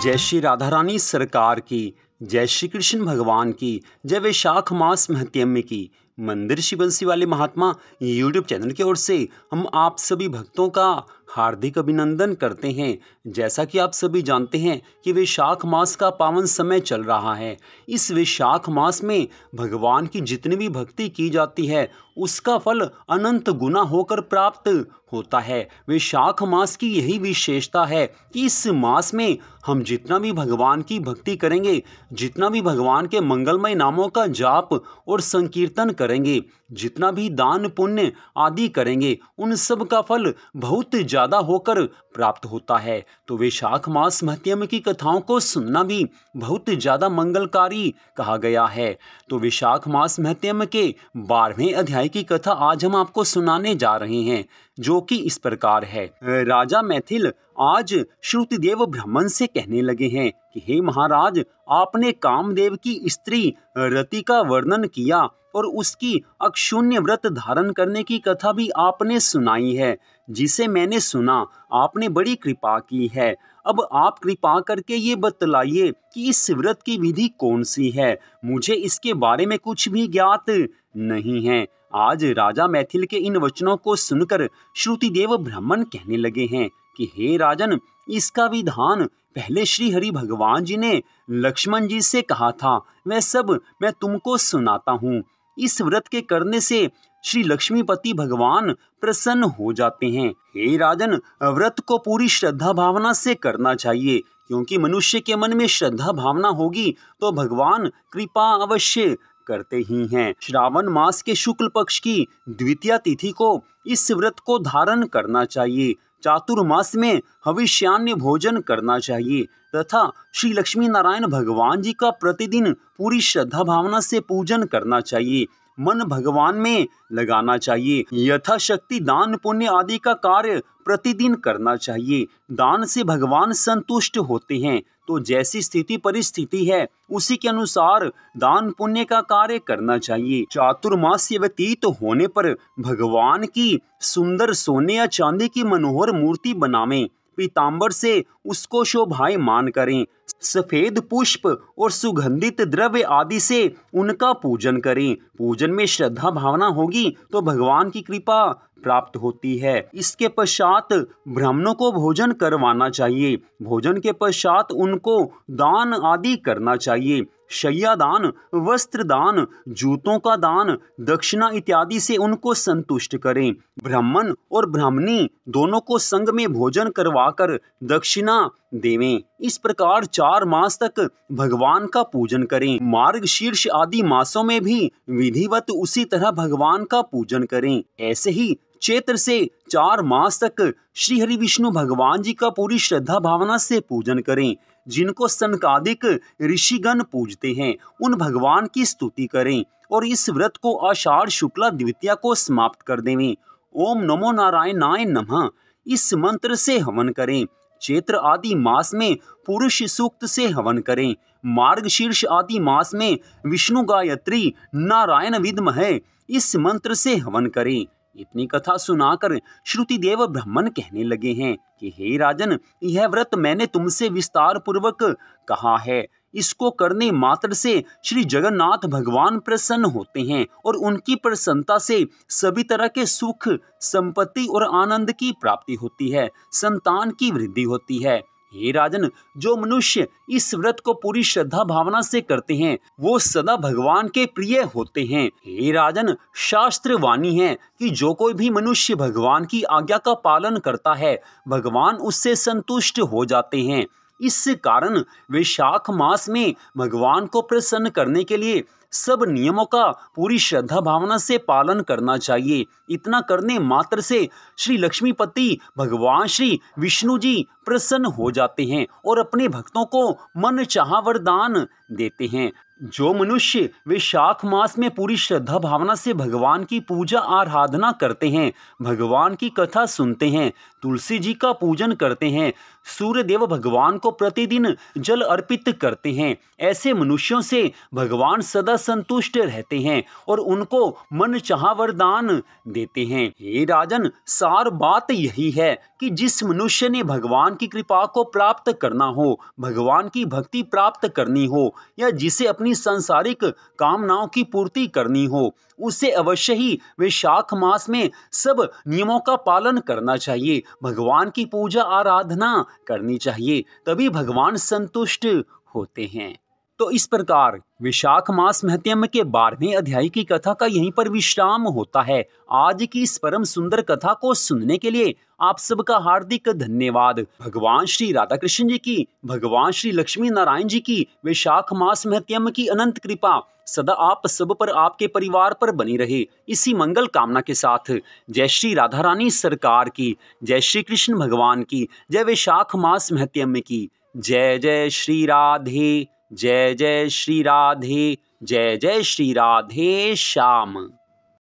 जय श्री राधा रानी सरकार की, जय श्री कृष्ण भगवान की, जय वैशाख मास महत्म्य की। मंदिर श्री बंसी वाले महात्मा यूट्यूब चैनल की ओर से हम आप सभी भक्तों का हार्दिक अभिनंदन करते हैं। जैसा कि आप सभी जानते हैं कि वैशाख मास का पावन समय चल रहा है। इस वैशाख मास में भगवान की जितनी भी भक्ति की जाती है उसका फल अनंत गुना होकर प्राप्त होता है। वैशाख मास की यही विशेषता है कि इस मास में हम जितना भी भगवान की भक्ति करेंगे, जितना भी भगवान के मंगलमय नामों का जाप और संकीर्तन करेंगे, जितना भी दान पुण्य आदि करेंगे, उन सब का फल बहुत ज़्यादा होकर प्राप्त होता है। तो वैशाख मास महत्म्य की कथाओं को सुनना भी बहुत ज़्यादा मंगलकारी कहा गया है। तो वैशाख मास महत्म्य के 12वें अध्याय की कथा आज हम आपको सुनाने जा रहे हैं, जो कि इस प्रकार है। राजा मैथिल आज श्रुतिदेव ब्राह्मण से कहने लगे हैं कि हे महाराज, आपने कामदेव की स्त्री रति का वर्णन किया और उसकी अक्षुण्य व्रत धारण करने की कथा भी आपने सुनाई है, जिसे मैंने सुना। आपने बड़ी कृपा की है। अब आप कृपा करके ये बतलाइए कि इस व्रत की विधि कौन सी है। मुझे इसके बारे में कुछ भी ज्ञात नहीं है। आज राजा मैथिल के इन वचनों को सुनकर श्रुतिदेव ब्राह्मण कहने लगे हैं कि हे राजन, इसका विधान पहले श्री हरि भगवान जी ने लक्ष्मण जी से कहा था, वह सब मैं तुमको सुनाता हूँ। इस व्रत के करने से श्री लक्ष्मीपति भगवान प्रसन्न हो जाते हैं। हे राजन, व्रत को पूरी श्रद्धा भावना से करना चाहिए, क्योंकि मनुष्य के मन में श्रद्धा भावना होगी तो भगवान कृपा अवश्य करते ही हैं। श्रावण मास के शुक्ल पक्ष की द्वितीया तिथि को इस व्रत को धारण करना चाहिए। चातुर्मास में हविष्यान्य भोजन करना चाहिए तथा श्री लक्ष्मी नारायण भगवान जी का प्रतिदिन पूरी श्रद्धा भावना से पूजन करना चाहिए। मन भगवान में लगाना चाहिए। यथाशक्ति दान पुण्य आदि का कार्य प्रतिदिन करना चाहिए। दान से भगवान संतुष्ट होते हैं, तो जैसी स्थिति परिस्थिति है उसी के अनुसार दान पुण्य का कार्य करना चाहिए। चातुर्मास्य व्यतीत होने पर भगवान की सुंदर सोने या चांदी की मनोहर मूर्ति बनावें। पीतांबर से उसको शोभायमान करें। सफेद पुष्प और सुगंधित द्रव्य आदि से उनका पूजन करें। पूजन में श्रद्धा भावना होगी तो भगवान की कृपा प्राप्त होती है। इसके पश्चात ब्राह्मणों को भोजन करवाना चाहिए। भोजन के पश्चात उनको दान आदि करना चाहिए। शय्या दान, वस्त्र दान, जूतों का दान, दक्षिणा इत्यादि से उनको संतुष्ट करें। ब्राह्मण और ब्राह्मणी दोनों को संग में भोजन करवाकर दक्षिणा देवें। इस प्रकार 4 मास तक भगवान का पूजन करें। मार्गशीर्ष आदि मासों में भी विधिवत उसी तरह भगवान का पूजन करें। ऐसे ही चैत्र से 4 मास तक श्री हरि विष्णु भगवान जी का पूरी श्रद्धा भावना से पूजन करें। जिनको सनकादिक ऋषिगण पूजते हैं उन भगवान की स्तुति करें और इस व्रत को आषाढ़ शुक्ला द्वितीया को समाप्त कर देवें। ओम नमो नारायणाय नमः इस मंत्र से हवन करें। चैत्र आदि मास में पुरुष सूक्त से हवन करें। मार्गशीर्ष आदि मास में विष्णु गायत्री नारायण विद्महे इस मंत्र से हवन करें। इतनी कथा सुनाकर श्रुतिदेव ब्राह्मण कहने लगे हैं कि हे राजन, यह व्रत मैंने तुमसे विस्तार पूर्वक कहा है। इसको करने मात्र से श्री जगन्नाथ भगवान प्रसन्न होते हैं और उनकी प्रसन्नता से सभी तरह के सुख, संपत्ति और आनंद की प्राप्ति होती है, संतान की वृद्धि होती है। हे राजन, जो मनुष्य इस व्रत को पूरी श्रद्धा भावना से करते हैं वो सदा भगवान के प्रिय होते हैं। हे राजन, शास्त्र वाणी है कि जो कोई भी मनुष्य भगवान की आज्ञा का पालन करता है भगवान उससे संतुष्ट हो जाते हैं। इस कारण वैशाख मास में भगवान को प्रसन्न करने के लिए सब नियमों का पूरी श्रद्धा भावना से पालन करना चाहिए। इतना करने मात्र से श्री लक्ष्मीपति भगवान श्री विष्णु जी प्रसन्न हो जाते हैं और अपने भक्तों को मन चाहा वरदान देते हैं। जो मनुष्य वैशाख मास में पूरी श्रद्धा भावना से भगवान की पूजा आराधना करते हैं, भगवान की कथा सुनते हैं, तुलसी जी का पूजन करते हैं, सूर्यदेव भगवान को प्रतिदिन जल अर्पित करते हैं, ऐसे मनुष्यों से भगवान सदा संतुष्ट रहते हैं और उनको मन चाहा वरदान देते हैं। हे राजन, सार बात यही है कि जिस मनुष्य ने भगवान की कृपा को प्राप्त करना हो, भगवान की भक्ति प्राप्त करनी हो, या जिसे अपनी सांसारिक कामनाओं की पूर्ति करनी हो, उसे अवश्य ही वैशाख मास में सब नियमों का पालन करना चाहिए, भगवान की पूजा आराधना करनी चाहिए, तभी भगवान संतुष्ट होते हैं। तो इस प्रकार विशाख मास महत्म्य के 12वें अध्याय की कथा का यहीं पर विश्राम होता है। आज की इस परम सुंदर कथा को सुनने के लिए आप सबका हार्दिक धन्यवाद। भगवान श्री राधा कृष्ण जी की, भगवान श्री लक्ष्मी नारायण जी की विशाख मास महत्म्य की अनंत कृपा सदा आप सब पर, आपके परिवार पर बनी रहे। इसी मंगल कामना के साथ जय श्री राधा रानी सरकार की, जय श्री कृष्ण भगवान की, जय वैशाख मास महत्म्य की। जय जय श्री राधे, जय जय श्री राधे, जय जय श्री राधे श्याम।